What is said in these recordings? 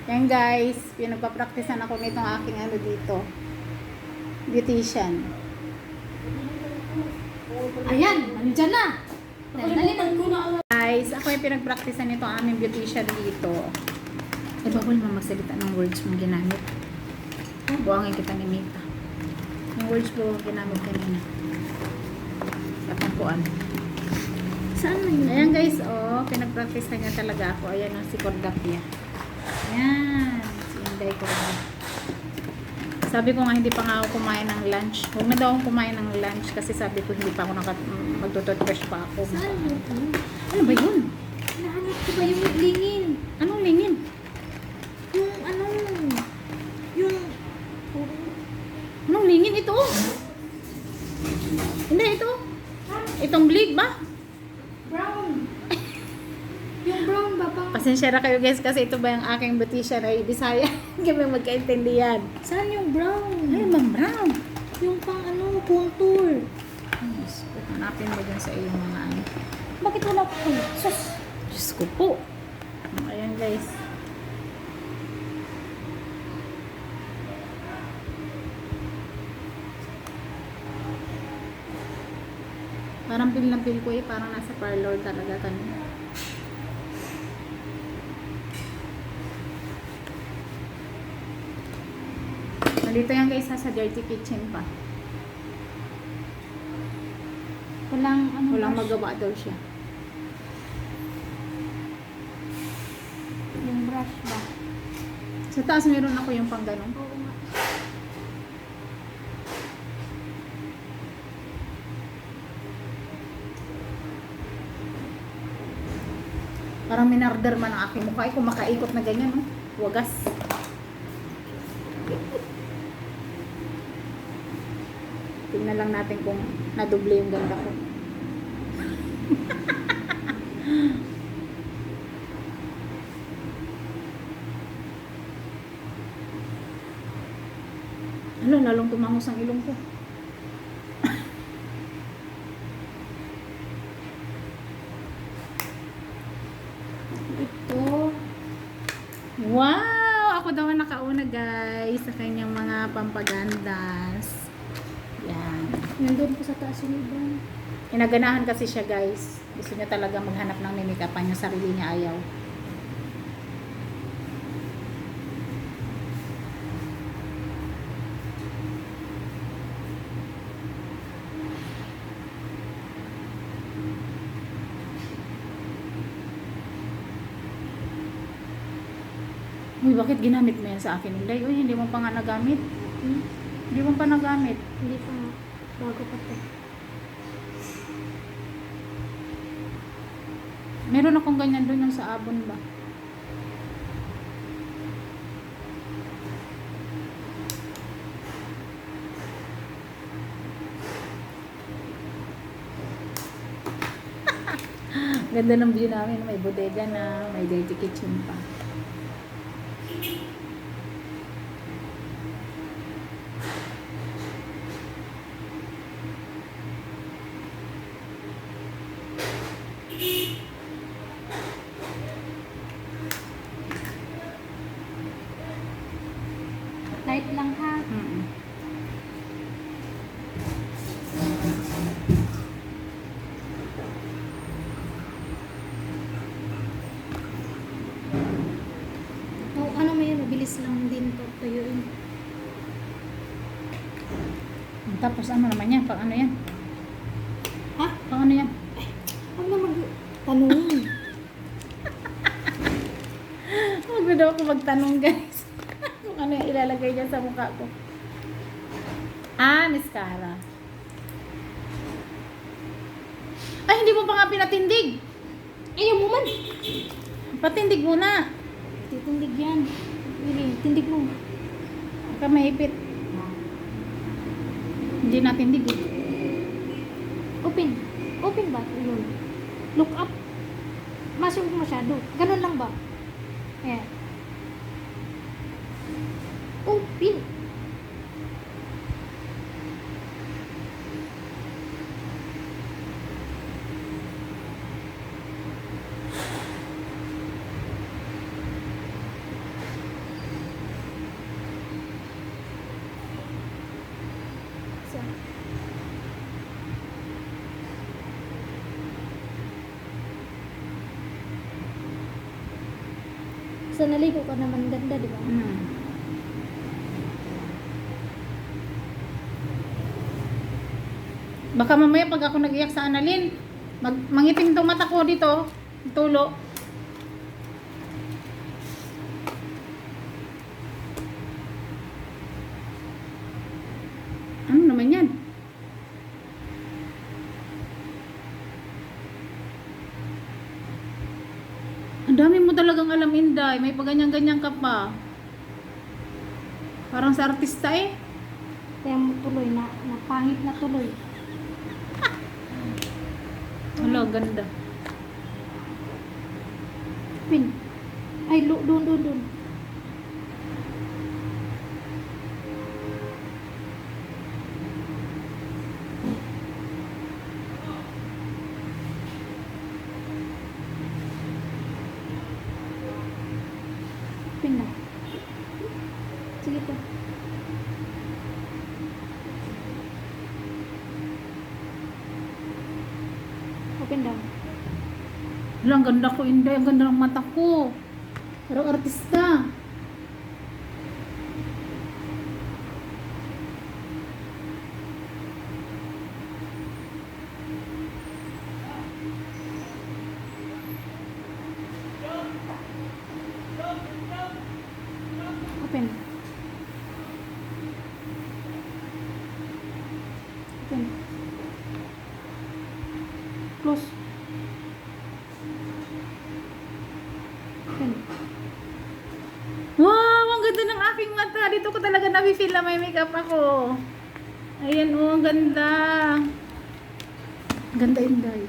Yan guys, pinagpa-practicean ako nitong aking ano dito. Beautician. Ayan, nandyan na. Nalitan ko na. Guys, ako yung pinag-practicean nitong aming beautician dito. Eh, bawal mo magsalita ng words mong ginamit. Buwangin kita ni Mita. Yung words ko ginamit kanina. Sa pangkuan. Saan na yun? Ayan guys, oh, pinag-practicean niya talaga ako. Ayan ang si Cordapia. Ayan, si Inday Cordapia. Sabi ko nga hindi pa nga ako kumain ng lunch. Huwag na daw akong kumain ng lunch kasi sabi ko hindi pa ako magtututbrush pa ako. Saan yun? Ano ba yun? Nahanap ko ba yung lingin? Anong lingin? Yung ano? Yung... Anong lingin ito? Hindi, ito. Itong blade ba? Brown. Yung brown ba pang... Pasensya na kayo guys kasi ito ba yung aking beautician ay Bisaya. Hindi kami magkaintindihan. Saan yung brown? Ay, ma'am brown. Yung pang ano, contour. Yes, hanapin mo dyan sa iyong mga ano. Bakit wala pa kayo? Sus! Diyos ko po. Ayan guys. Parang feel na feel ko eh. Parang nasa parlor talaga kami. Nandito yan guys sa dirty kitchen pa. Walang ano. Walang brush. magawa daw siya. Yung brush ba? Sa taas meron ako yung pang ganun. Oo nga. Parang minarder man ang aking mukha. Ay, kung makaikot na ganyan, no? Wagas. Tingnan lang natin kung nadoble yung ganda ko. Ano, lalong tumangos ang ilong ko. Ito. Wow! Ako daw ang nakauna guys sa kanyang mga pampagandas. Yan. Nandun po sa taas yung iba. Inaganahan kasi siya guys. Gusto niya talaga maghanap ng mimikapan yung sarili niya ayaw. Uy, bakit ginamit mo yan sa akin? Hindi, uy, hindi mo pa nga nagamit. Hindi mo pa nagamit. Hindi pa nga. Bago pa to. Meron akong ganyan doon yung sa abon ba? Ganda ng view namin. May bodega na, may dirty kitchen pa. Light lang ha. Mm-mm. Oh, ano mo yun? Mabilis lang din to tuyuin. Tapos ano naman yan? Pang ano yan? Ha? Pang ano yan? Huwag na tanong. Huwag na daw ako magtanong guys. Kung ano yung ilalagay niya sa mukha ko. Ah, mascara. Ay, hindi mo pa nga pinatindig. Ayaw mo man. Patindig muna. Titindig yan. Really, tindig mo. Huwag ka mahipit. Hindi natindig eh. Open. Open ba? Yun. Look up. Masok masyado. Ganun lang ba? Ayan. Open. Basta naligo ka naman ganda, di ba? Hmm. Baka mamaya pag ako nag-iyak sa Annalyn, mangitim tong mata ko dito, tulo. Ano naman yan? Ang dami mo talagang alam, Inday. May paganyan-ganyan ka pa. Parang sa artista eh. Kaya mo tuloy na pangit na tuloy. Hala, ganda. Pin. Ay, doon. Pin na. Sige po. Open down. Hala, ang ganda ko, Inday. Ang ganda ng mata ko. Parang artista. Open. Open. Close. Open. Wow, ang ganda ng aking mata. Dito ko talaga nafe-feel na may makeup ako. Ayan, oh, ang ganda. Ganda, Inday.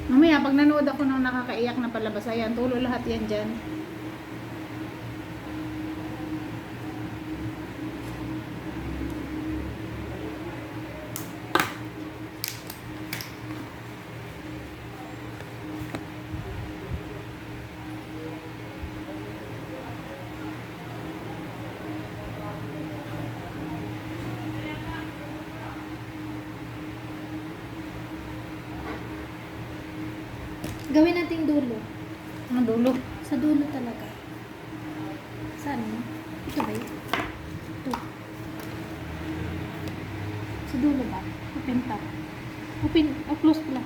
Mamaya, pag nanood ako ng nakakaiyak na palabas, ayan, tulo lahat yan dyan. Gawin nating dulo. Ano dulo? Sa dulo talaga. Saan? Ito ba yun? Ito. Sa dulo ba? Open pa. Open. Close pala.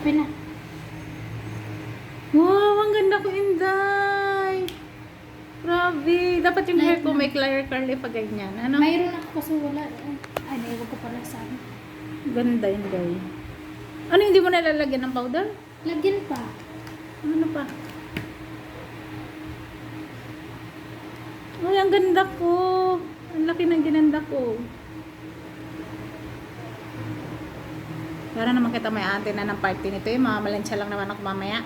Open na. Wow, ang ganda ko, Inday. Grabe. Dapat yung hair ko may curly pa ganyan. Ano? Mayroon ako kasi wala. Ay, naiwan ko pala sa akin. Ganda, Inday. Ano, hindi mo nalalagyan ng powder? Lagyan pa. Ano pa? Ay, ang ganda ko. Ang laki ng ginanda ko. Para naman kita may ate na ng party nito. Mamalansya lang naman ako mamaya.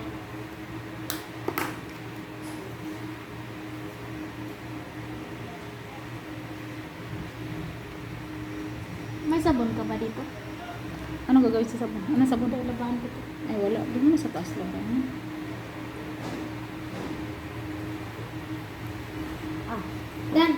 May sabon ka ba dito? Anong gagawin sa sabon? Anong sabon? Labahan ko to. Ay, wala. Di mo na sa taas lang. Ah. Done.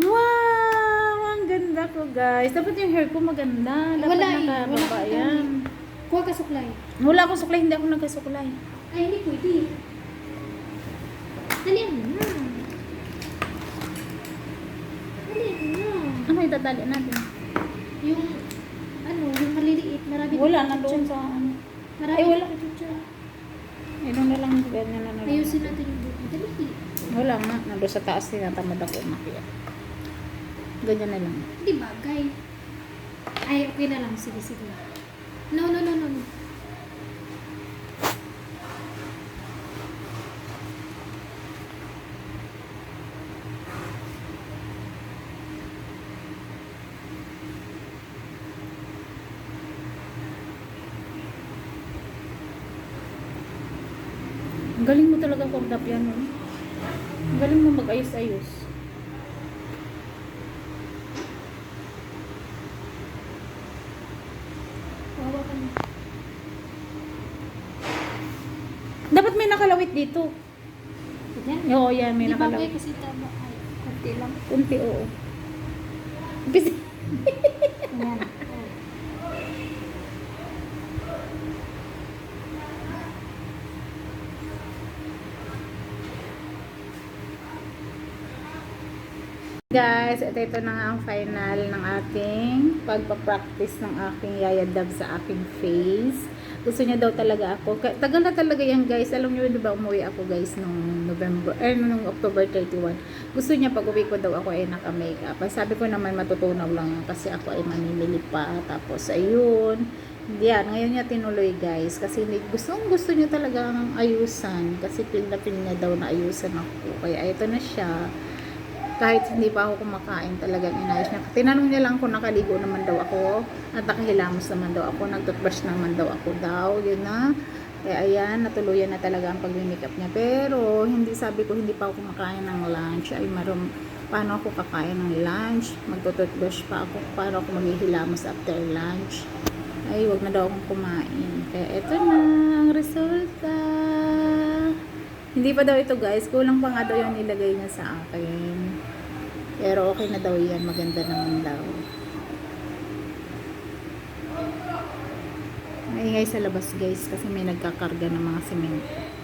Wow! Ang ganda ko, guys. Dapat yung hair ko maganda. Dapat Wala eh. nakababa Wala yan. Kuha ka suklay. Wala akong suklay. Hindi ako nagkasuklay. Ay, hindi pwede. Dalihan mo na. Dalihan mo na. Ano itatali natin? Yung, yung maliliit. Marami Wala dito na doon chucha. sa ano. Marami Ay, wala. dito chucha. Ayun na lang. Ganyan na lang. Ayusin natin yung buto. Dali. Wala nga. Nandun sa taas. Tinatamad ako umakyat. Ganyan na lang. Hindi bagay. Ay, okay na lang. Sige. No. Ang galing mo talaga kung piano. Ang galing mo mag-ayos-ayos. nakalawit dito. Yan. Oo, yan, may Di bagay nakalawit. kasi tama. Ay, konti lang. Kunti, oo. Kasi, Yan. Oh. guys, ito na nga ang final ng ating pagpa-practice ng aking yayadab sa aking face. Gusto niya daw talaga ako. Tagal na talaga yan guys. Alam niyo, di ba, umuwi ako guys nung nung October 31. Gusto niya pag uwi ko daw ako ay naka-makeup. Sabi ko naman matutunaw lang kasi ako ay mamimili pa. Tapos ayun. Yan, ngayon niya tinuloy guys. Kasi gusto niya talagang ayusan. Kasi feel na niya daw na ayusan ako. Kaya ito na siya. Kahit hindi pa ako kumakain, talagang inayos niya. Tinanong niya lang kung nakaligo naman daw ako at nakahilamos naman daw ako, nag-toothbrush naman daw ako daw, yun na. Kaya ayan, natuluyan na talaga ang pag-makeup niya. Pero sabi ko hindi pa ako kumakain ng lunch. Ay paano ako kakain ng lunch? Magto-toothbrush pa ako, paano ako maghihilamos after lunch? Ay, wag na daw akong kumain. Kaya eto na ang resulta. Hindi pa daw ito guys, kulang pa nga daw yung nilagay niya sa akin. Pero okay na daw yan, maganda naman daw. Maingay sa labas guys kasi may nagkakarga ng mga semento.